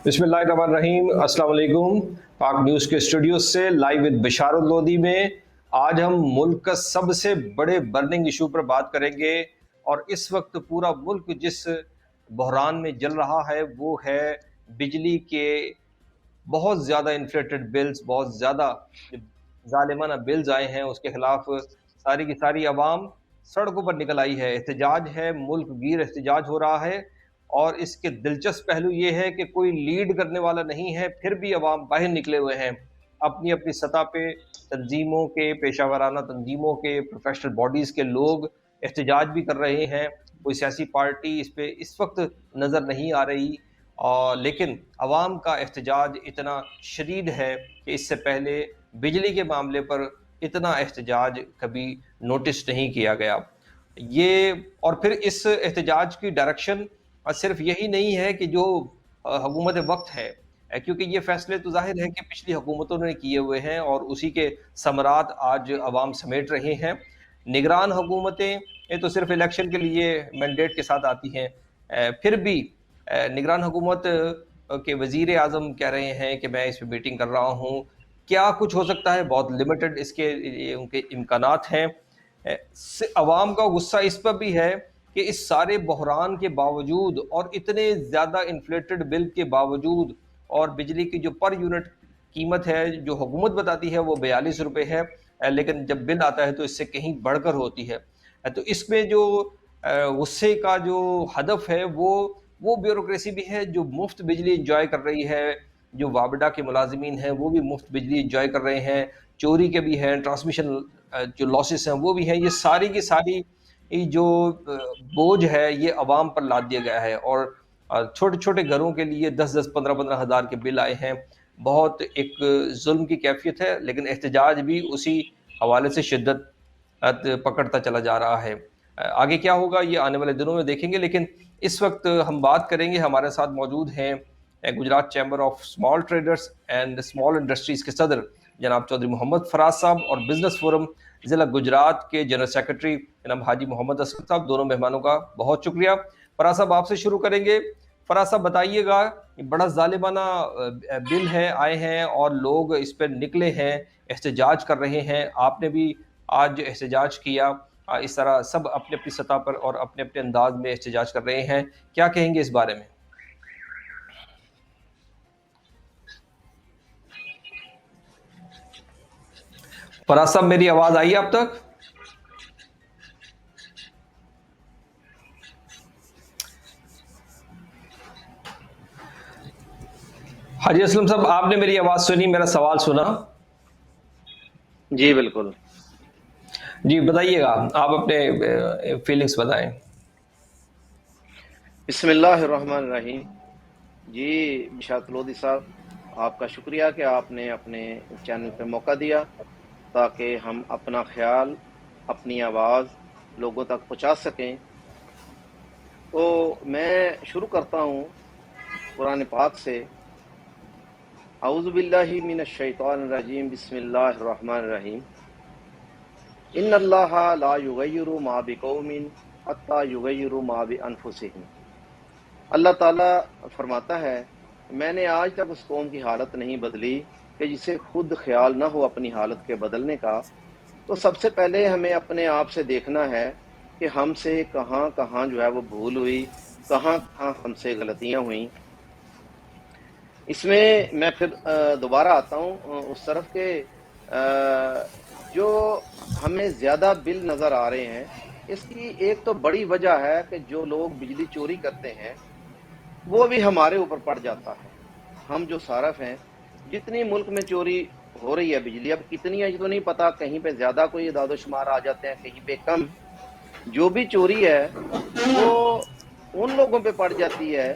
बिस्मिल्लाहिर्रहमानिर्रहीम। अस्सलाम वालेकुम। पाक न्यूज़ के स्टूडियो से लाइव विद बिशारत लोधी में आज हम मुल्क का सबसे बड़े बर्निंग इशू पर बात करेंगे। और इस वक्त पूरा मुल्क जिस बहरान में जल रहा है वो है बिजली के बहुत ज़्यादा इन्फ्लेटेड बिल्स, बहुत ज़्यादा जालिमाना बिल्स आए हैं। उसके खिलाफ सारी की सारी आवाम सड़कों पर निकल आई है, एहतजाज है, मुल्क गिर एहतजाज हो रहा है। और इसके दिलचस्प पहलू ये है कि कोई लीड करने वाला नहीं है, फिर भी अवाम बाहर निकले हुए हैं। अपनी अपनी सतह पे तंजीमों के, पेशा वराना तंजीमों के, प्रोफेशनल बॉडीज़ के लोग एहतजाज भी कर रहे हैं। कोई सियासी पार्टी इस पे इस वक्त नज़र नहीं आ रही, और लेकिन अवाम का एहतजाज इतना शदीद है कि इससे पहले बिजली के मामले पर इतना एहतजाज कभी नोटिस नहीं किया गया। ये और फिर इस एहतजाज की डायरेक्शन सिर्फ यही नहीं है कि जो हुकूमत वक्त है, क्योंकि ये फैसले तो जाहिर है कि पिछली हुकूमतों ने किए हुए हैं और उसी के समरात आज अवाम समेट रहे हैं। निगरान हुकूमतें ये तो सिर्फ इलेक्शन के लिए मैंडेट के साथ आती हैं। फिर भी निगरान हुकूमत के वज़ीर आज़म कह रहे हैं कि मैं इस पर मीटिंग कर रहा हूँ। क्या कुछ हो सकता है, बहुत लिमिटेड इसके उनके इम्कानात हैं। अवाम का गुस्सा इस पर भी है कि इस सारे बहरान के बावजूद और इतने ज़्यादा इन्फ्लेटेड बिल के बावजूद, और बिजली की जो पर यूनिट कीमत है जो हुकूमत बताती है वो 42 रुपये है, लेकिन जब बिल आता है तो इससे कहीं बढ़कर होती है। तो इसमें जो गुस्से का जो हदफ है वो ब्यूरोक्रेसी भी है जो मुफ्त बिजली इंजॉय कर रही है। जो वाबडा के मुलाजिमीन हैं वो भी मुफ्त बिजली इंजॉय कर रहे हैं, चोरी के भी हैं, ट्रांसमिशन जो लॉसेस हैं वो भी हैं। ये सारी की सारी ये जो बोझ है ये अवाम पर लाद दिया गया है। और छोटे छोटे घरों के लिए 10-10, 15-15 हज़ार के बिल आए हैं। बहुत एक जुल्म की कैफियत है, लेकिन एहतजाज भी उसी हवाले से शिद्दत पकड़ता चला जा रहा है। आगे क्या होगा ये आने वाले दिनों में देखेंगे, लेकिन इस वक्त हम बात करेंगे। हमारे साथ मौजूद हैं Gujarat chamber of small traders and small industries के सदर जनाब चौधरी मोहम्मद फराज साहब, और बिजनेस फोरम ज़िला गुजरात के जनरल सेक्रेटरी जनाब हाजी मोहम्मद असद साहब। दोनों मेहमानों का बहुत शुक्रिया। फराज साहब आपसे शुरू करेंगे। फराज साहब बताइएगा, बड़ा जालिमाना बिल है आए हैं और लोग इस पर निकले हैं, एहतजाज कर रहे हैं। आपने भी आज एहतजाज किया। इस तरह सब अपनी अपनी सतह पर और अपने अपने अंदाज में एहतजाज कर रहे हैं। क्या कहेंगे इस बारे में? फराज साहब मेरी आवाज आई आप तक? हाजी असलम साहब आपने मेरी आवाज सुनी, मेरा सवाल सुना? जी बिल्कुल। जी बताइएगा, आप अपने फीलिंग्स बताएं। बिस्मिल्लाहिर्रहमानिर्रहीम। जी बिशारत लोधी साहब, आपका शुक्रिया कि आपने अपने चैनल पे मौका दिया ताकि हम अपना ख्याल, अपनी आवाज़ लोगों तक पहुंचा सकें। तो मैं शुरू करता हूं कुरान पाक से। औज़ु बिल्लाहि मिनश शैतानिर रजीम, बिस्मिल्लाहिर्रहमानिर्रहीम। इन्नल्लाहा ला युगय्यिरु मा बिकौमिन हत्ता युगय्यिरु मा बिअनफुसिहिम। अल्लाह ताला फरमाता है, मैंने आज तक उस कौम की हालत नहीं बदली कि जिसे खुद ख्याल ना हो अपनी हालत के बदलने का। तो सबसे पहले हमें अपने आप से देखना है कि हमसे कहाँ कहाँ जो है वो भूल हुई, कहाँ कहाँ हमसे गलतियाँ हुई। इसमें मैं फिर दोबारा आता हूँ उस तरफ के जो हमें ज़्यादा बिल नज़र आ रहे हैं। इसकी एक तो बड़ी वजह है कि जो लोग बिजली चोरी करते हैं वो भी हमारे ऊपर पड़ जाता है। हम जो सारफ हैं, जितनी मुल्क में चोरी हो रही है बिजली, अब कितनी है ये तो नहीं पता, कहीं पे ज़्यादा कोई इदाद-ओ-शुमार आ जाते हैं, कहीं पे कम। जो भी चोरी है वो उन लोगों पे पड़ जाती है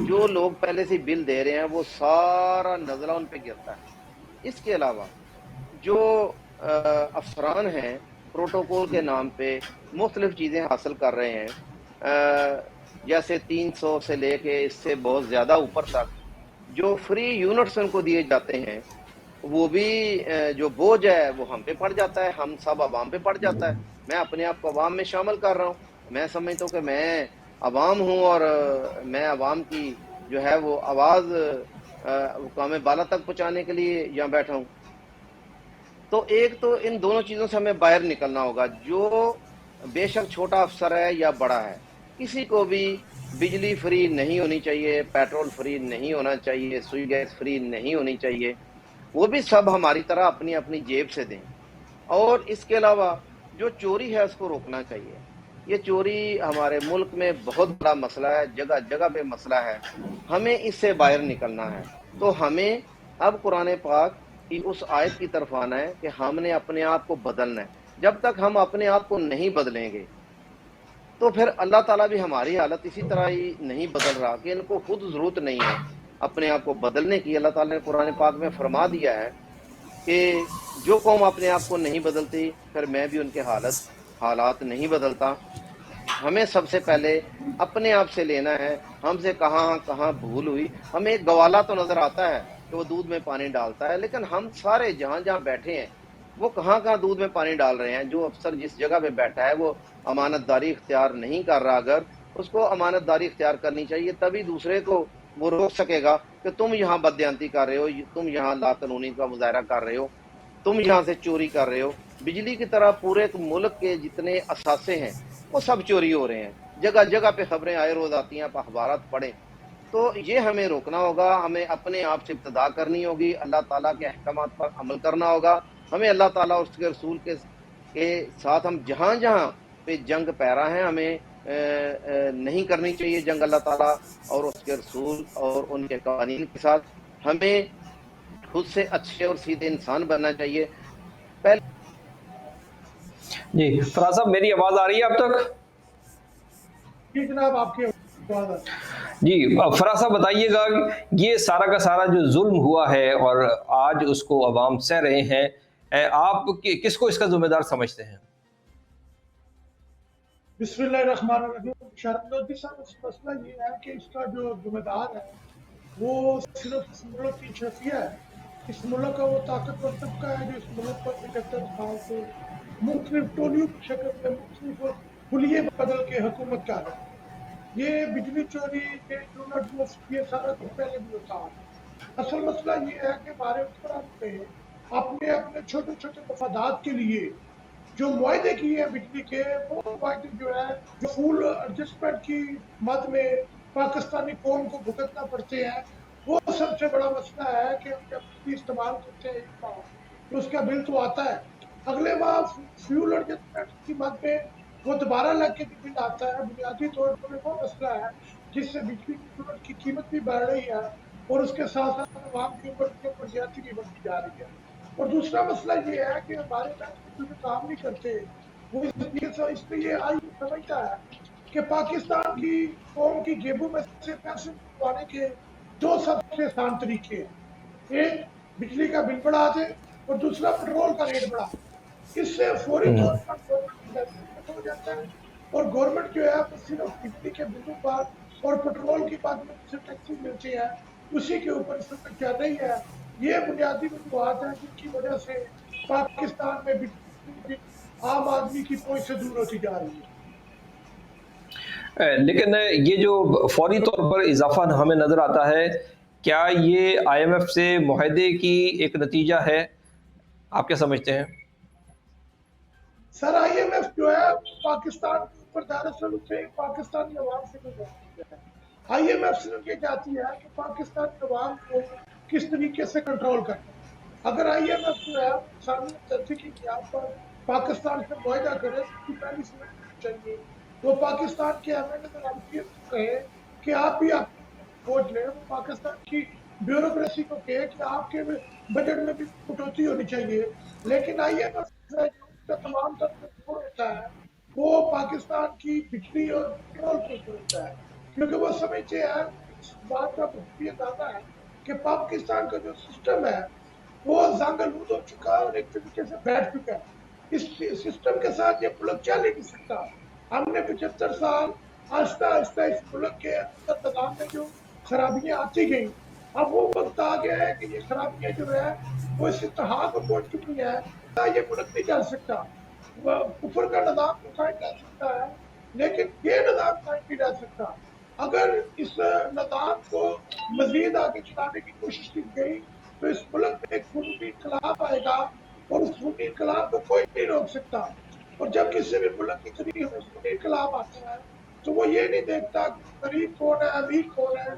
जो लोग पहले से बिल दे रहे हैं, वो सारा नज़ला उन पे गिरता है। इसके अलावा जो अफसरान हैं, प्रोटोकॉल के नाम पे मुख्तलिफ चीज़ें हासिल कर रहे हैं, जैसे 300 से लेके इससे बहुत ज़्यादा ऊपर तक जो फ्री यूनिट्स उनको दिए जाते हैं, वो भी जो बोझ है वो हम पे पड़ जाता है, हम सब अवाम पे पड़ जाता है। मैं अपने आप को अवाम में शामिल कर रहा हूँ। मैं समझता हूँ कि मैं अवाम हूँ और मैं अवाम की جو ہے وہ آواز مقام بالا تک پہنچانے کے لیے یہاں بیٹھا ہوں. تو ایک تو ان دونوں چیزوں سے ہمیں باہر نکلنا ہوگا. جو بے شک چھوٹا افسر ہے یا بڑا ہے, کسی کو بھی بجلی فری نہیں ہونی چاہیے, پیٹرول فری نہیں ہونا چاہیے, سوئی گیس فری نہیں ہونی چاہیے. وہ بھی سب ہماری طرح اپنی اپنی جیب سے دیں. اور اس کے علاوہ جو چوری ہے اس کو روکنا چاہیے. یہ چوری ہمارے ملک میں بہت بڑا مسئلہ ہے, جگہ جگہ پہ مسئلہ ہے. ہمیں اس سے باہر نکلنا ہے. تو ہمیں اب قرآن پاک کی اس آیت کی طرف آنا ہے کہ ہم نے اپنے آپ کو بدلنا ہے. جب تک ہم اپنے آپ کو نہیں بدلیں گے تو پھر اللہ تعالیٰ بھی ہماری حالت اسی طرح ہی نہیں بدل رہا کہ ان کو خود ضرورت نہیں ہے اپنے آپ کو بدلنے کی. اللہ تعالیٰ نے قرآن پاک میں فرما دیا ہے کہ جو قوم اپنے آپ کو نہیں بدلتی پھر میں بھی ان کے حالات نہیں بدلتا. ہمیں سب سے پہلے اپنے آپ سے لینا ہے. ہم سے کہاں کہاں بھول ہوئی. ہمیں ایک گوالا تو نظر آتا ہے کہ وہ دودھ میں پانی ڈالتا ہے, لیکن ہم سارے جہاں جہاں بیٹھے ہیں وہ کہاں کہاں دودھ میں پانی ڈال رہے ہیں. جو افسر جس جگہ پہ بیٹھا ہے وہ امانت داری اختیار نہیں کر رہا, اگر اس کو امانت داری اختیار کرنی چاہیے, تبھی دوسرے کو وہ روک سکے گا کہ تم یہاں بددیانتی کر رہے ہو, تم یہاں لا قانونی کا مظاہرہ کر رہے ہو, تم یہاں سے چوری کر رہے ہو. بجلی کی طرح پورے ملک کے جتنے اثاثے ہیں وہ سب چوری ہو رہے ہیں. جگہ جگہ پہ خبریں آئے روز آتی ہیں, آپ اخبارات پڑھیں. تو یہ ہمیں روکنا ہوگا. ہمیں اپنے آپ سے ابتدا کرنی ہوگی. اللہ تعالیٰ کے احکامات پر عمل کرنا ہوگا. ہمیں اللہ تعالیٰ اس کے رسول کے ساتھ ہم جہاں جہاں پہ جنگ پیرا ہیں ہمیں نہیں کرنی چاہیے جنگ اللہ تعالیٰ اور اس کے رسول اور ان کے قوانین کے ساتھ. ہمیں خود سے اچھے اور سیدھے انسان بننا چاہیے. پہلے جی فراز صاحب, میری آواز آ رہی ہے اب تک؟ جی جناب, آپ کی آواز آ رہی ہے. جی فراز صاحب بتائیے گا, یہ سارا کا سارا جو ظلم ہوا ہے اور آج اس کو عوام سہ رہے ہیں, آپ کس کو اس کا ذمہ دار سمجھتے ہیں؟ بسم اللہ الرحمن الرحیم. بشارت لودھی صاحب, اس مسئلہ یہ ہے کہ اس کا جو ذمہ دار ہے وہ صرف اس ملک کی شفیع ہے. اس ملک کا وہ طاقتور طبقہ ہے جو اس ملک پر 75 سال سے مختلف ٹولیوں کی شکل میں مختلف حلیے بدل کے حکومت کر رہے ہیں. یہ بجلی چوری, یہ ڈو ناٹ موو, یہ سارا کچھ پہلے بھی ہوتا ہے. اصل مسئلہ یہ ہے کہ ہمارے حکمران نے اپنے اپنے چھوٹے چھوٹے مفادات کے لیے جو معاہدے کیے ہیں بجلی کے, وہ معاہدے جو ہے جو فول ایڈجسٹمنٹ کی مد میں پاکستانی قوم کو بھگتنا پڑتے ہیں. وہ سب سے بڑا مسئلہ ہے کہ ہم جب بجلی استعمال کرتے ہیں ایک ماہ تو اس کا بل تو آتا ہے, اگلے ماہ فیول ایڈجسٹمنٹ کی مد میں وہ دوبارہ لگ کے جو بل آتا ہے. بنیادی طور پر وہ مسئلہ ہے جس سے بجلی کی یونٹ کی قیمت بھی بڑھ رہی ہے اور اس کے ساتھ ساتھ عوام کے اوپر زیادتی بھی بڑھتی جا رہی ہے. اور دوسرا مسئلہ یہ ہے کہ ہمارے بینک جو کام نہیں کرتے, وہ اس پہ یہ آئی سمجھتا ہے کہ پاکستان کی قوم کی جیبوں میں سے پیسے نکلوانے کے دو سب سے آسان طریقے ہیں. ایک, بجلی کا بل بڑھا دے, اور دوسرا پیٹرول کا ریٹ بڑھا دے. اس سے فوری طور پر گورنمنٹ کا پیسہ ختم ہو جاتا ہے, اور گورنمنٹ جو ہے وہ صرف بجلی کے بلوں پر اور پیٹرول کی بات میں جسے ٹیکسی ملتی ہے اسی کے اوپر اس وقت چل رہی ہے. یہ بنیادی وجوہات ہیں جن کی وجہ سے پاکستان میں بجلی عام آدمی کی پہنچ سے دور ہوتی جا رہی ہے. لیکن یہ جو فوری طور پر اضافہ ہمیں نظر آتا ہے, کیا یہ آئی ایم ایف سے معاہدے کی ایک نتیجہ ہے؟ آپ کیا سمجھتے ہیں؟ سر, آئی ایم ایف جو ہے پاکستان کے اوپر دراصل اسے پاکستانی عوام سے نہیں ہے. آئی ایم ایف صرف یہ چاہتی ہے کہ پاکستانی عوام کو کس طریقے سے کنٹرول کرنا. اگر آئی ایم ایف جو ہے انسانی ترقی کی بنیاد پر پاکستان سے معاہدہ کرے تو اس کی پہلی سمجھ چاہیے وہ پاکستان کے ایم این اے اور کہے کہ آپ بھی اپنے فوج لیں. وہ پاکستان کی بیوروکریسی کو کہے کہ آپ کے بجٹ میں بھی کٹوتی ہونی چاہیے. لیکن آئی ایم ایف کا تمام تر جو ہوتا ہے وہ پاکستان کی بجلی اور پیٹرول کے اوپر ہوتا ہے, کیونکہ وہ سمجھتے ہیں, اس بات کا یہ دعویٰ ہے کہ پاکستان کا جو سسٹم ہے وہ زنگ آلود ہو چکا ہے اور ایک طریقے سے بیٹھ چکا ہے. اس سسٹم کے ساتھ یہ ملک چل ہی نہیں سکتا. ہم نے 75 سال آہستہ آہستہ اس ملک کے اندر نظام میں جو خرابیاں آتی گئیں, اب وہ وقت آ گیا ہے کہ یہ خرابیاں جو ہے وہ اس انتہا کو پہنچ چکی ہے. یہ ملک نہیں چل سکتا. کفر کا نظام تو قائم رہ سکتا ہے لیکن یہ نظام قائم نہیں رہ سکتا. اگر اس نظام کو مزید آگے چلانے کی کوشش کی گئی تو اس ملک میں ایک خونی انقلاب آئے گا اور اس خونی انقلاب کو کوئی نہیں روک سکتا. اور جب کسی بھی ملک کی خونی انقلاب آتا ہے تو وہ یہ نہیں دیکھتا کہ غریب کون ہے امیر کون ہے،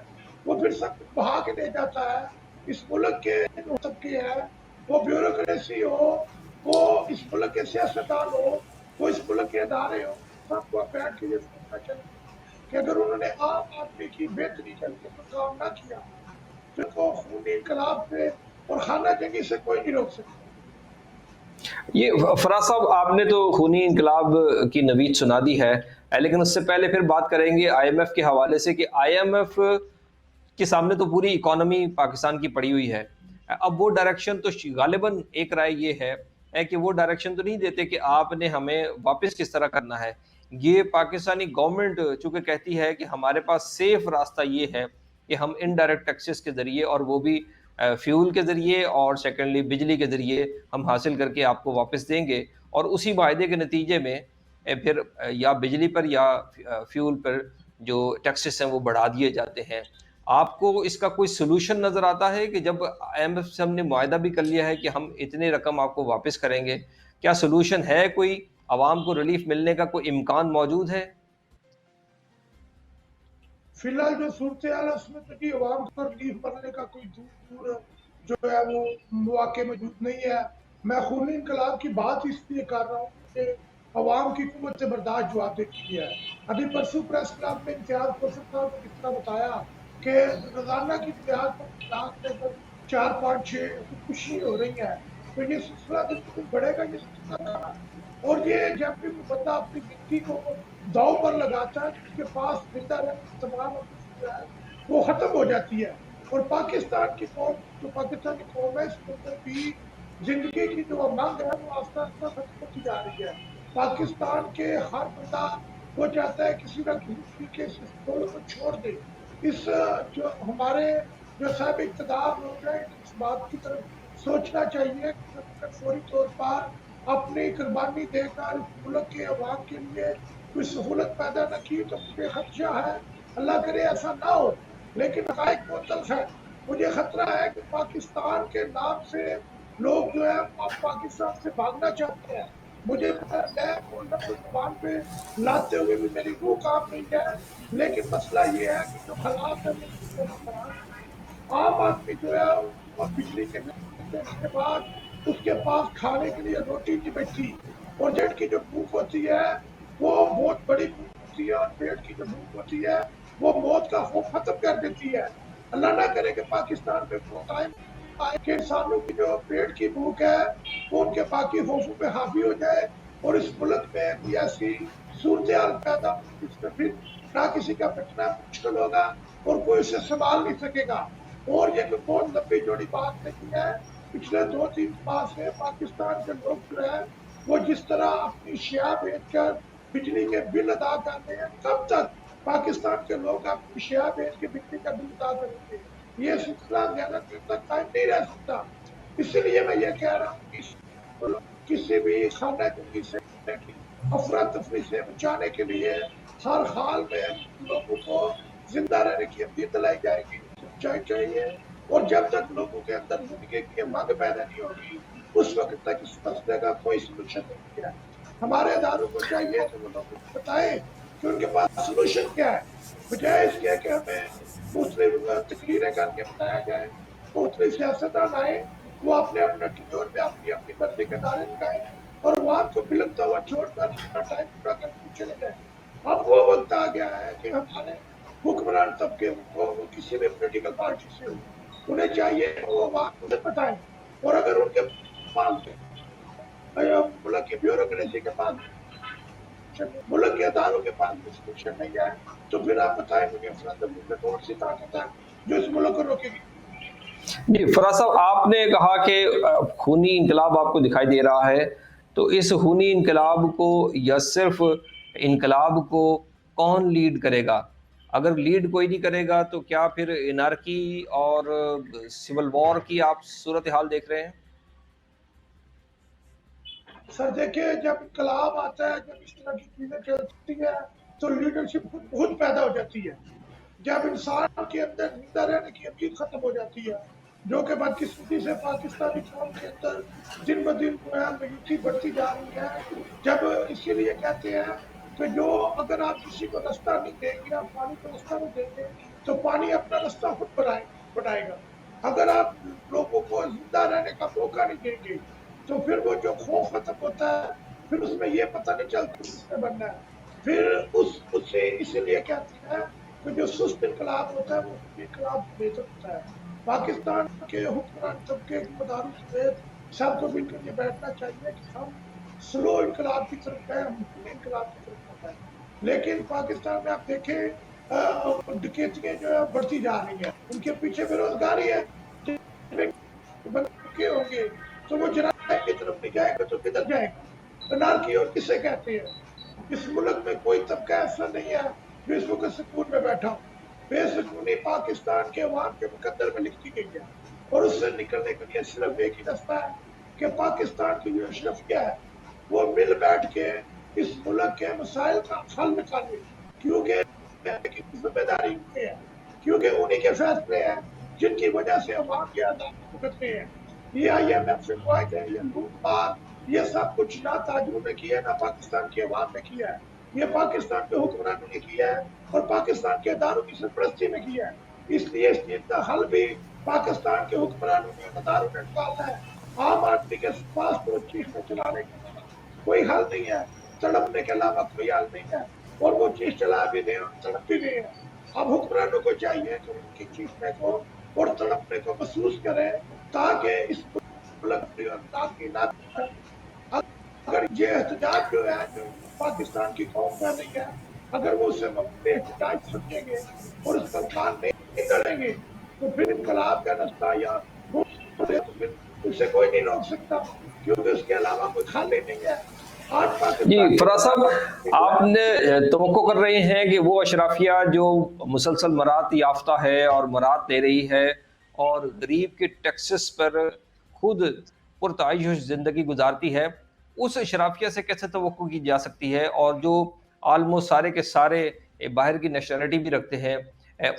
وہ پھر سب کچھ بہا کے لے جاتا ہے. اس ملک کے جو طبقے ہیں، وہ بیوروکریسی ہو، وہ اس ملک کے سیاستدان ہو، وہ اس ملک کے ادارے ہو، سب کو بیٹھ کے یہ سوچنا چاہیے کہ اگر انہوں نے عام آدمی کی بہتری کے لیے کوئی کام نہ کیا تو کو خونی انقلاب سے اور خانہ جنگی سے کوئی نہیں روک سکتا. یہ فراز صاحب آپ نے تو خونی انقلاب کی نوید سنا دی ہے، لیکن اس سے پہلے پھر بات کریں گے آئی ایم ایف کے حوالے سے کہ آئی ایم ایف کے سامنے تو پوری اکانومی پاکستان کی پڑی ہوئی ہے. اب وہ ڈائریکشن تو غالباً ایک رائے یہ ہے کہ وہ ڈائریکشن تو نہیں دیتے کہ آپ نے ہمیں واپس کس طرح کرنا ہے. یہ پاکستانی گورنمنٹ چونکہ کہتی ہے کہ ہمارے پاس سیف راستہ یہ ہے کہ ہم انڈائریکٹ ٹیکسز کے ذریعے اور وہ بھی فیول کے ذریعے اور سیکنڈلی بجلی کے ذریعے ہم حاصل کر کے آپ کو واپس دیں گے، اور اسی معاہدے کے نتیجے میں پھر یا بجلی پر یا فیول پر جو ٹیکسز ہیں وہ بڑھا دیے جاتے ہیں. آپ کو اس کا کوئی سلوشن نظر آتا ہے کہ جب آئی ایم ایف سے ہم نے معاہدہ بھی کر لیا ہے کہ ہم اتنے رقم آپ کو واپس کریں گے، کیا سلوشن ہے کوئی؟ عوام کو ریلیف ملنے کا کوئی امکان موجود ہے؟ فی الحال جو صورتحال ہے اس میں تو کہ عوام کو ریلیف ملنے کا کوئی دور جو ہے وہ مواقع موجود نہیں ہے. میں خونی انقلاب کی بات اس لیے کر رہا ہوں کہ عوام کی قوت برداشت جو آپ دیکھی ہے. ابھی پرسوں پریس کلب میں امتیاز قاسم صاحب نے اس طرح بتایا کہ روزانہ کی بنیاد پر 4 5 6 خودکشی ہو رہی ہیں. تو یہ سلسلہ دن بڑھے گا، یہ سلسلہ. اور یہ جب بھی بندہ اپنی زندگی کو داؤ پر لگاتا ہے تو اس کے پاس زندہ رہنے کی تمام جو ہے وہ ختم ہو جاتی ہے. اور پاکستان کی قوم جو پاکستانی قوم ہے اس کے اندر بھی زندگی کی جو مانگ ہے وہ آہستہ آہستہ ختم ہوتی جا رہی ہے. پاکستان کے ہر بندہ وہ چاہتا ہے کسی نہ کسی طریقے سے اس ملک کو چھوڑ دے. اس جو ہمارے جو صاحب اقتدار لوگ ہیں اس بات کی طرف سوچنا چاہیے کہ فوری طور پر اپنی قربانی دے کر اس ملک کے عوام کے لیے کوئی سہولت پیدا نہ کی تو مجھے خدشہ ہے، اللہ کرے ایسا نہ ہو، لیکن حقائق مختلف ہے. مجھے خطرہ ہے کہ پاکستان کے نام سے لوگ جو ہے پاکستان سے بھاگنا چاہتے ہیں. مجھے نئے بولنا کو زبان پہ لاتے ہوئے بھی میری روح کام نہیں ہے، لیکن مسئلہ یہ ہے کہ جو حالات ہے وہ خراب ہے. عام آدمی جو ہے وہ بجلی کے بل دینے کے بعد اس کے پاس کھانے کے لیے روٹی نہیں بیٹھی، اور جیٹ کی جو بھوک ہوتی ہے وہ بہت بڑی بھوک ہوتی ہے، اور پیٹ کی جو بھوک ہوتی ہے وہ موت کا خوف ختم کر دیتی ہے. اللہ نہ کرے کہ پاکستان میں وہ قائم آئے کہ انسانوں کی جو پیٹ کی بھوک ہے وہ ان کے باقی خوفوں پہ حاوی ہو جائے اور اس ملک میں کوئی ایسی صورتحال پیدا ہو جس میں پھر نہ کسی کا بچنا مشکل ہوگا اور کوئی اسے سنبھال نہیں سکے گا. اور یہ کوئی بہت لمبی جوڑی بات نہیں ہے. پچھلے 2 3 ماہ سے پاکستان کے لوگ جو ہے وہ جس طرح اپنی شیعہ بیچ کر بجلی کے بل ادا کر رہے ہیں، کب تک پاکستان کے لوگ اپنی شیعہ بیچ کے بجلی کا بل ادا کریں گے؟ یہ سلسلہ زیادہ دیر تک قائم نہیں رہ سکتا. اس لیے میں یہ کہہ رہا ہوں کہ کسی بھی خانہ جنگی سے افراتفری سے بچانے کے لیے ہر حال میں لوگوں کو زندہ رہنے کی امید دلائی جائے گی، سچائی چاہیے. اور جب تک لوگوں کے اندر زندگی کی مانگ پیدا نہیں ہوگی اس وقت تک اس مسئلے کا کوئی سلوشن نہیں ہے. ہمارے اداروں کو چاہیے کہ وہ لوگوں کو بتائیں کہ ان کے پاس سلوشن کیا ہے، بجائے اس کے کہ ہمیں مختلف تقریریں کر کے بتایا جائے. مختلف سیاستدان آئے، وہ اپنے اپنے ٹیور میں اپنی اپنی مرضی کے دائرے لگائیں اور عوام کو بلکتا ہوا چھوڑ کر اپنا ٹائم پورا کر کے چلے جائیں. اب وہ وقت آ گیا ہے کہ ہمارے حکمران طبقے وہ کسی بھی پولیٹیکل پارٹی سے ہو، انہیں چاہیے کہ وہ عوام کو بتائیں. اور اگر ان کے پاس ملک کی بیوروکریسی کے پاس ملک کے اداروں کے پاس بھی سلوشن نہیں ہے تو پھر آپ بتائیں مجھے افراتفری میں کون سی طاقت ہے جو اس ملک کو روکے گی؟ جی فراز صاحب، آپ نے کہا کہ خونی انقلاب آپ کو دکھائی دے رہا ہے، تو اس خونی انقلاب کو یا صرف انقلاب کو کون لیڈ کرے گا؟ اگر لیڈ کوئی نہیں کرے گا تو کیا پھر انارکی اور سول وار کی آپ صورتحال دیکھ رہے ہیں؟ سر دیکھیں، جب انقلاب آتا ہے، جب اس طرح کی چیزیں چلتی ہیں تو لیڈرشپ خود پیدا ہو جاتی ہے. जब इंसान के अंदर जिंदा रहने की उम्मीद खत्म हो जाती है, जो कि बदकिस्मती से पाकिस्तानी कौम के अंदर दिन ब दिन जो है मयूसी बढ़ती जा रही है। जब इसीलिए कहते हैं कि जो अगर आप किसी को रास्ता नहीं देंगे, आप पानी को रास्ता नहीं देंगे, तो पानी अपना रास्ता खुद बनाएगा। अगर आप लोगों को जिंदा रहने का मौका नहीं देंगे, तो फिर वो जो खौफ खत्म होता है, फिर उसमें ये पता नहीं चलता किसने बनना है। फिर उससे इसीलिए कहते हैं कि जो सुस्त इनकलाब होता है वो इनकलाब बेहतर होता है। पाकिस्तान के हुक्मरान तबके के मदारों समेत सबको मिलकर ये बैठना चाहिए कि हम स्लो इनकलाब की तरफ गए, हम धीमे इनकलाब की तरफ गए। लेकिन पाकिस्तान में आप देखें डकैतियां जो है बढ़ती जा रही है, उनके पीछे बेरोजगारी है। बंदे होंगे तो वो जराइम की तरफ नहीं जाएगा तो किधर जाएगा? अनारकी और किसे कहते हैं? इस मुल्क में कोई तबका ऐसा नहीं है जो इस वक्त सुकून में बैठा हो। बेसुकूनी पाकिस्तान के अवाम के मुकद्दर में लिखी गई है, और उससे निकलने के लिए सिर्फ एक ही रास्ता है कि पाकिस्तान की जो अशरफिया है वो मिल बैठ के इस मुल्क के मसाइल का हल निकाले, क्योंकि जिम्मेदारी उनकी है, क्योंकि उन्हीं के फैसले हैं जिनकी वजह से अवाम के आजाद भुगतते हैं। ये IMF से मुआहदे, ये लूटपाट, ये सब कुछ ना ताजरों ने किया, ना पाकिस्तान के अवाम ने किया है, ये पाकिस्तान के हुक्मरानों ने किया है और पाकिस्तान के अदारों की सरपरस्ती में किया है। इसलिए इस चीज का हल भी पाकिस्तान के हुक्मरानों ने, अदारों ने निकाला है। आम आदमी के पास तो चीज में चलाने का कोई हल नहीं है, तड़पने के अलावा कोई हल नहीं है, और वो चीज चला भी नहीं और तड़प भी नहीं है। अब हुक्मरानों को चाहिए कि उनकी चीखने को और तड़पने को महसूस करें, ताकि इस अगर ये एहतजाज जो है जो पाकिस्तान की कौम कर रही है, अगर वो उससे एहतजाज समझेंगे और उस पर कान नहीं करेंगे, तो फिर इनकलाब का रास्ता या तो फिर उसे कोई नहीं रोक सकता, क्योंकि उसके अलावा कोई खाली नहीं है। जी फराज साहब, आपने तवक्को कर रहे हैं कि वो अशराफिया जो मुसलसल मरात याफ्ता है और मरात ले रही है और गरीब के टैक्सेस पर खुद पुरताइश ज़िंदगी गुजारती है, उस अशराफिया से कैसे तवक्को की जा सकती है? और जो आलमोस्ट सारे के सारे बाहर की नेशनलिटी भी रखते हैं,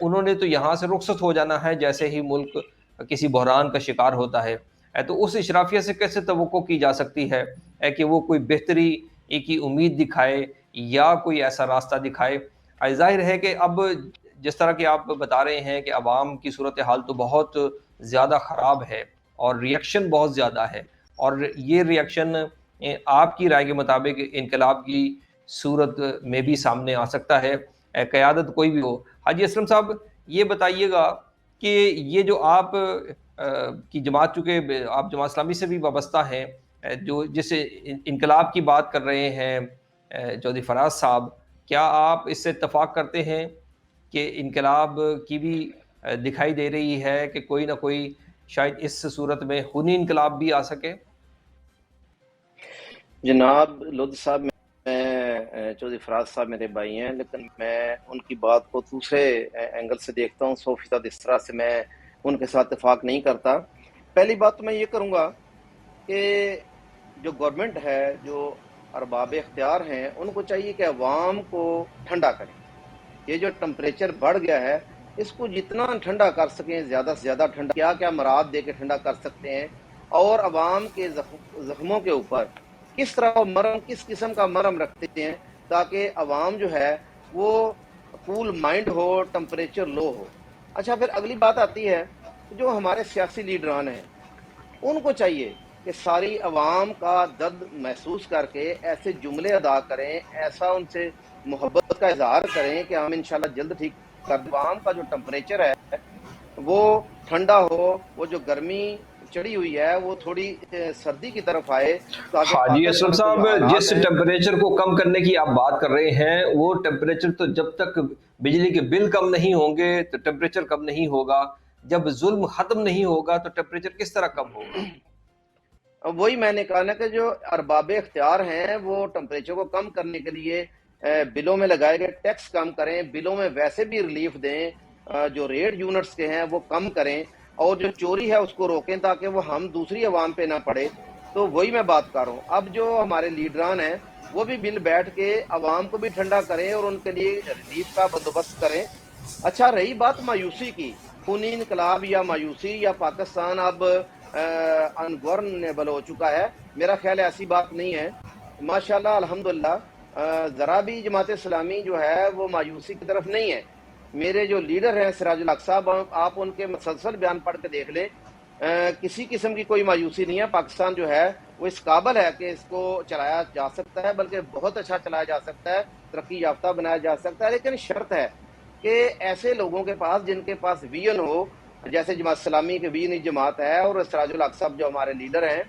उन्होंने तो यहाँ से रुखसत हो जाना है जैसे ही मुल्क किसी बहरान का शिकार होता है। तो उस अशराफिया से कैसे तवक्को की जा सकती है कि वो कोई बेहतरी की उम्मीद दिखाए या कोई ऐसा रास्ता दिखाए? ज़ाहिर है कि अब जिस तरह की आप बता रहे हैं कि अवाम की सूरत हाल तो बहुत ज़्यादा ख़राब है और रिएक्शन बहुत ज़्यादा है, और ये रिएक्शन आपकी राय के मुताबिक इनकलाब की सूरत में भी सामने आ सकता है, क़यादत कोई भी हो। हाजी असलम साहब, ये बताइएगा कि ये जो आप की जमात, चूँकि आप जमात इस्लामी से भी वाबस्ता हैं, जो जिस इनकलाब की बात कर रहे हैं चौधरी फराज साहब, क्या आप इससे इत्तफ़ाक़ करते हैं कि इनकलाब की भी दिखाई दे रही है कि कोई ना कोई शायद इस सूरत में खूनी इनकलाब भी आ सके? जनाब लोधी साहब, मैं चौधरी फराज साहब मेरे भाई हैं, लेकिन मैं उनकी बात को दूसरे एंगल से देखता हूँ। 100% इस तरह से मैं उनके साथ इत्तेफाक नहीं करता। पहली बात तो मैं ये करूँगा कि जो गवर्नमेंट है, जो अरबाब इख्तियार हैं, उनको चाहिए कि अवाम को ठंडा करें। ये जो टेम्परेचर बढ़ गया है, इसको जितना ठंडा कर सकें, ज़्यादा से ज़्यादा ठंडा, क्या क्या मराद दे के ठंडा कर सकते हैं, और अवाम के ज़ख्मों के ऊपर किस तरह मरहम, किस किस्म का मरहम रखते हैं, ताकि अवाम जो है वो कूल माइंड हो, टेम्परेचर लो हो। अच्छा, फिर अगली बात आती है, जो हमारे सियासी लीडरान हैं, उनको चाहिए कि सारी अवाम का दर्द महसूस करके ऐसे जुमले अदा करें, ऐसा उनसे मोहब्बत का इजहार करें कि हम इंशाल्लाह जल्द ठीक कर दें। अवाम का जो टेम्परेचर है वो ठंडा हो, वो जो गर्मी चढ़ी हुई है वो थोड़ी सर्दी की तरफ आए। हाजी असलम साहब, जिस टेम्परेचर को कम करने की आप बात कर रहे हैं, वो टेम्परेचर तो जब तक बिजली के बिल कम नहीं होंगे तो टेम्परेचर कम नहीं होगा, जब जुल्म खत्म नहीं होगा तो टेम्परेचर किस तरह कम होगा? वही मैंने कहा ना कि जो अरबाब इख्तियार हैं वो टेम्परेचर को कम करने के लिए बिलों में लगाए गए टैक्स कम करें, बिलों में वैसे भी रिलीफ दें, जो रेट यूनिट्स के हैं वो कम करें, और जो चोरी है उसको रोकें ताकि वो हम दूसरी अवाम पे ना पड़े। तो वही मैं बात कर रहा हूँ। अब जो हमारे लीडरान हैं वो भी बिल बैठ के अवाम को भी ठंडा करें और उनके लिए रिलीफ का बंदोबस्त करें, अच्छा, रही बात मायूसी की, खूनी इनकलाब या मायूसी या पाकिस्तान अब अनगवर्नेबल हो चुका है, मेरा ख्याल है ऐसी बात नहीं है। माशाल्लाह अल्हम्दुलिल्लाह, ज़रा भी जमात इस्लामी जो है वो मायूसी की तरफ नहीं है। मेरे जो लीडर हैं सिराजुल हक साहब, आप उनके मुसलसल बयान पढ़ के देख लें, किसी किस्म की कोई मायूसी नहीं है। पाकिस्तान जो है वो इस काबिल है कि इसको चलाया जा सकता है, बल्कि बहुत अच्छा चलाया जा सकता है, तरक्की याफ्ता बनाया जा सकता है, लेकिन शर्त है कि ऐसे लोगों के पास जिनके पास विजन हो, जैसे जमात इस्लामी के विजन जमात है, और सिराजुल हक साहब जो हमारे लीडर हैं,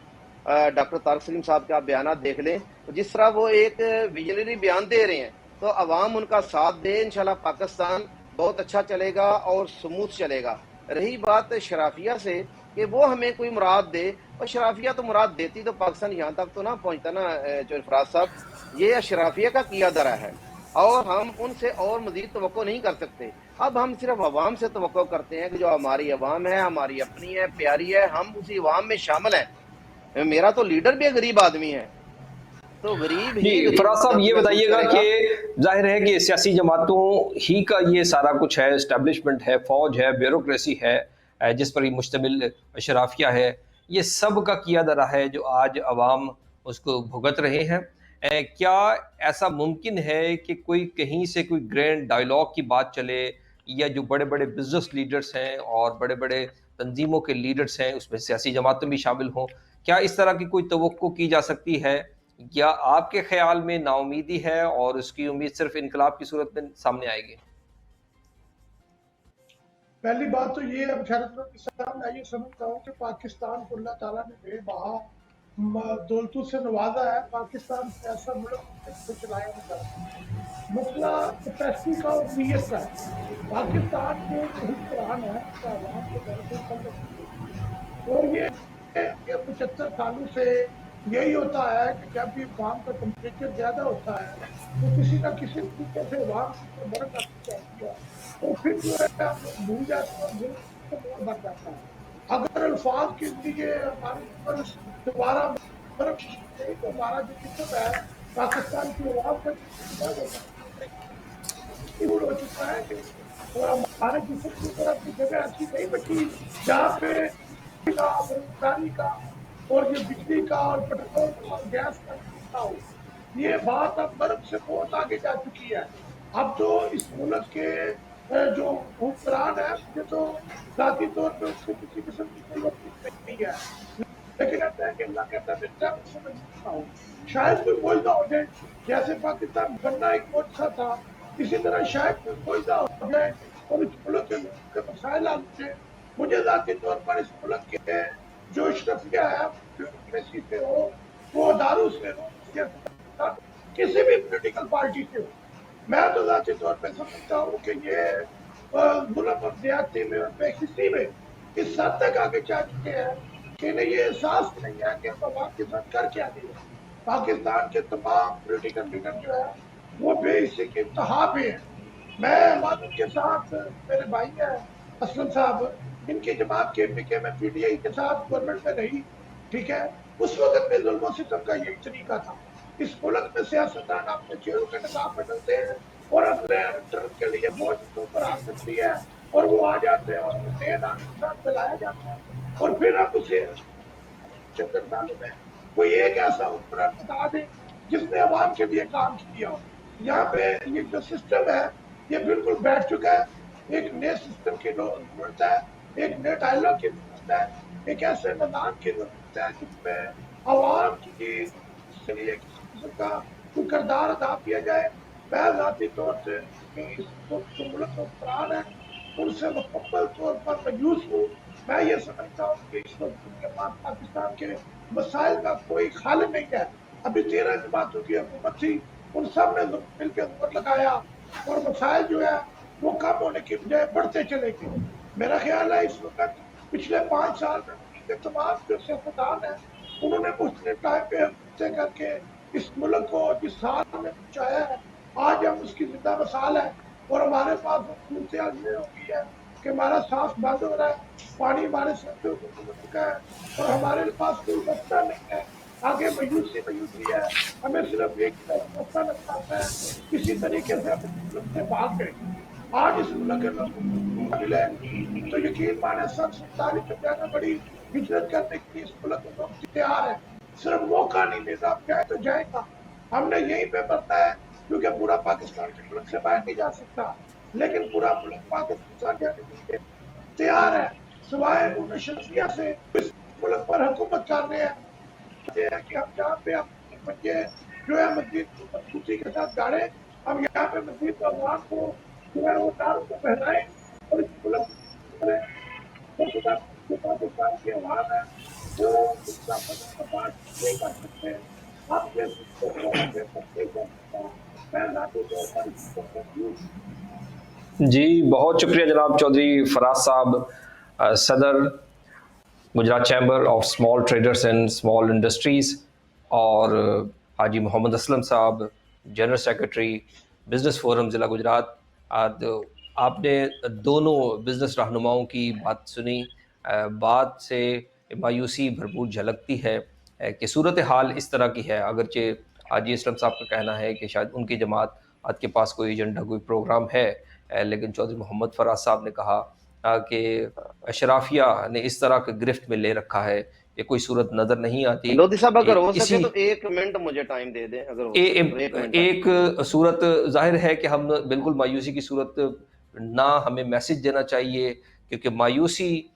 डॉक्टर तारक सलीम साहब के आप बयान देख लें, तो जिस तरह वो एक विजनरी बयान दे रहे हैं, तो अवाम उनका साथ दे, इंशाल्लाह पाकिस्तान बहुत अच्छा चलेगा और स्मूथ चलेगा। रही बात शराफिया से कि वो हमें कोई मुराद दे, और शराफिया तो मुराद देती तो पाकिस्तान यहाँ तक तो ना पहुँचता ना, जो इफराज साहब, ये अशराफिया का किया दरा है और हम उनसे और मजीद तवक्को नहीं कर सकते। अब हम सिर्फ अवाम से तवक्को करते हैं कि जो हमारी अवाम है, हमारी अपनी है, प्यारी है, हम उसी अवाम में शामिल हैं। मेरा तो लीडर भी गरीब आदमी है, तो गरीब ही जी गरीब फराज साहब, ये महसूस बताइएगा करेगा। कि जाहिर है कि सियासी जमातों ही का ये सारा कुछ है, इस्टेब्लिशमेंट है, फौज है, ब्यूरोक्रेसी है, जिस पर ये मुश्तमिल अशराफिया है, ये सब का किया दरा है जो आज अवाम उसको भुगत रहे हैं। क्या ऐसा मुमकिन है कि कोई कहीं से कोई ग्रैंड डायलॉग की बात चले, या जो बड़े बड़े बिजनेस लीडर्स हैं और बड़े बड़े तंजीमों के लीडर्स हैं उसमें सियासी जमातें भी शामिल हों, क्या इस तरह की कोई तवक्को की जा सकती है, या आपके ख्याल में नाउमीदी है और उसकी उम्मीद सिर्फ इनकलाब की सूरत में सामने आएगी? पहली बात तो ये है शरत साहब, मैं ये समझता हूँ कि पाकिस्तान को अल्लाह ताला ने बेबहा दौलतों से नवाजा है। पाकिस्तान से ऐसा मुल्क को चलाया नहीं जा सकता। मसला कैपेसिटी का और नीयत का है। पाकिस्तान के जो हुक्मरान है उसका अवाम को दरअसल कम, और ये 75 सालों से यही होता है कि जब भी अवाम का टेम्परेचर ज्यादा होता है तो किसी न किसी तरीके से अवाम को मरद जाती है, तो फिर जो है हम लोग भूल जाते हैं और मुल्क बन जाता है। अगर अल्फाज के लिए हमारे ऊपर दोबारा बर्फ नहीं तो हमारा जो किस्म है पाकिस्तान की आवाम का हो चुका है कि हमारे जिसम की तरफ की जगह ऐसी नहीं बची जहाँ पे का बेरोजगारी का और ये बिजली का और पेट्रोल और गैस का हो। ये बात अब बर्फ से बहुत आगे जा चुकी है। अब तो इस मुल्क के जो हुक्मरान है मुझे तो जाती तौर पे उससे किसी किस्म की कोई वक्त नहीं है, लेकिन कहते हैं कि अल्लाह कहता है बेटा मैं समझ सकता हूँ, शायद कोई मुआवजा हो जाए। जैसे पाकिस्तान बनना एक मुआवजा था, इसी तरह शायद कोई मुआवजा हो जाए और इस मुल्क के लोगों के मसाइल हल हो जाए। मुझे जाती तौर पर इस मुल्क के जो अशरफिया है ब्यूरोक्रेसी से हो, वो दारू से हो, किसी भी पोलिटिकल पार्टी से हो, मैं तो जाती तौर पर समझता हूँ कि ये जुल्म और ज्यादती में और बेहिस्सी में इस हद तक आगे जा चुके हैं कि इन्हें ये एहसास नहीं है कि हम अवाम के साथ कर क्या दिए। पाकिस्तान के तमाम पोलिटिकल लीडर जो है वो बेहिस्सी के इंतहा पे है। मैं मानून के साथ मेरे भाई हैं असलम साहब, इनकी जमात के पीके में पीटीआई के साथ गवर्नमेंट में रही, ठीक है, उस वक्त में जुल्म सितम का यही तरीका था। इस मुल्क में सियासतदान अपने चेहरों के नकाब बदलते हैं और अपने टर्म के लिए मौजूदों पर आ सकती है और वो आ जाते हैं और नए नाम के साथ मिलाया जाता है, और फिर आप उसे 75 सालों में कोई एक ऐसा हुक्मरान बता दे जिसने अवाम के लिए काम किया हो। यहाँ पे ये जो सिस्टम है ये बिल्कुल बैठ चुका है। एक नए सिस्टम की जरूरत है, एक नए डायलॉग की जरूरत है, एक ऐसे निजाम की जरूरत है जिसमें अवाम की लिए किसी किस्म का कोई किरदार अदा किया जाए। मैं जाती तौर से इस मुल्क को प्राण है उनसे मुकम्मल तौर पर मायूस हूँ। मैं ये समझता हूँ कि इस वक्त उनके पास पाकिस्तान के मसाइल का कोई हल नहीं है। अभी 13 जमातों की हुकूमत थी, उन सब ने मिलकर जोर लगाया और मसाइल जो है वो कम होने की बजाय बढ़ते चले गए। मेरा ख्याल है इस वक्त पिछले 5 साल में तमाम जो सियासतदान है उन्होंने मुख्तलिफ टाइम पे हमसे करके इस मुल्क को जिस हाल में पहुंचाया है आज हम उसकी जिंदा मिसाल है। और हमारे पास सूरत हाल ये हो गई है कि हमारा सांस बंद हो रहा है, पानी हमारे सर पे ऊपर हो चुका है और हमारे पास कोई रास्ता नहीं है। आगे मायूसी मायूसी है, हमें सिर्फ एक रास्ता नजर आता है, किसी तरीके से हम से भाग गए। आज इस मुल्क के लोगों को मिले तो यकीन माने 47 में जाना बड़ी हिजरत करने के लिए इस मुल्क के लोग तैयार है। सिर्फ मौका नहीं मिल रहा, जाए तो जाएगा। हमने यहीं पे मरना है क्योंकि पूरा पाकिस्तान के मुल्क से बाहर नहीं जा सकता, लेकिन पूरा मुल्क पाकिस्तान जाने के लिए तैयार है। सिवाय उन शख्सिया से इस मुल्क पर हुकूमत कर रहे हैं कि हम जहाँ पे अपने बच्चे जो है मस्जिद को मजबूती के साथ गाड़े, हम यहाँ पे मस्जिद को अवाम को जो है वो तारों को पहनाए और इस मुल्क को जो पाकिस्तान की अवाम है वो इसका बर्दाश्त नहीं कर सकते। आपके मैं जाती तौर पर इसको जी बहुत शुक्रिया जनाब चौधरी फराज साहब, सदर Gujarat chamber of small traders and small industries, और हाजी मोहम्मद असलम साहब, जनरल सेक्रेटरी बिज़नेस फोरम ज़िला गुजरात। आज आपने दोनों बिज़नेस रहनुमाओं की बात सुनी। बात से मायूसी भरपूर झलकती है कि सूरत हाल इस तरह की है। अगरचे हाजी असलम साहब का कहना है कि शायद उनकी जमात आज के पास कोई एजेंडा कोई प्रोग्राम है, लेकिन चौधरी मोहम्मद फराज साहब ने कहा कि अशराफिया ने इस तरह के गिरफ्त में ले रखा है कि कोई सूरत नज़र नहीं आती। लोधी साहब अगर हो सके इसी तो 1 मिनट मुझे टाइम दे दें, अगर हो ए, सके तो 1 मिनट टाइम। एक सूरत ज़ाहिर है कि हम बिल्कुल मायूसी की सूरत ना हमें मैसेज देना चाहिए, क्योंकि मायूसी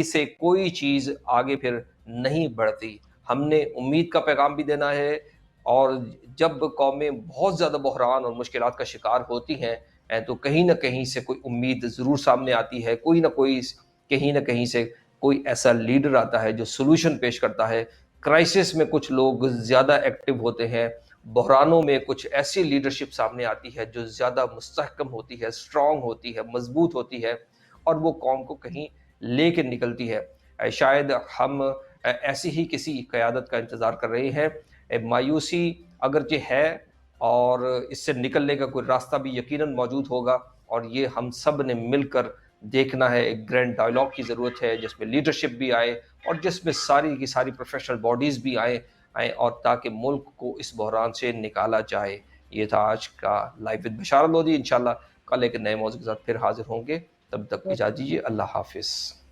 से कोई चीज़ आगे फिर नहीं बढ़ती। हमने उम्मीद का पैगाम भी देना है, और जब कौमें बहुत ज़्यादा बहरान और मुश्किलात का शिकार होती हैं तो कहीं ना कहीं से कोई उम्मीद ज़रूर सामने आती है। कोई ना कोई कहीं ना कहीं से कोई ऐसा लीडर आता है जो सोल्यूशन पेश करता है। क्राइसिस में कुछ लोग ज़्यादा एक्टिव होते हैं, बहरानों में कुछ ऐसी लीडरशिप सामने आती है जो ज़्यादा मुस्तहकम होती है, स्ट्रॉन्ग होती है, मजबूत होती है, और वो कौम को कहीं लेकर निकलती है। शायद हम ऐसी ही किसी क़यादत का इंतज़ार कर रहे हैं। मायूसी अगरचे है, और इससे निकलने का कोई रास्ता भी यकीनन मौजूद होगा, और ये हम सब ने मिलकर देखना है। एक ग्रैंड डायलॉग की ज़रूरत है जिसमें लीडरशिप भी आए और जिसमें सारी की सारी प्रोफेशनल बॉडीज़ भी आए, और ताकि मुल्क को इस बहरान से निकाला जाए। ये था आज का लाइव विद बशार लोधी। इंशाल्लाह कल एक नए मौजू के साथ फिर हाजिर होंगे। तब तक इजाज़त दीजिए। अल्लाह हाफिज़।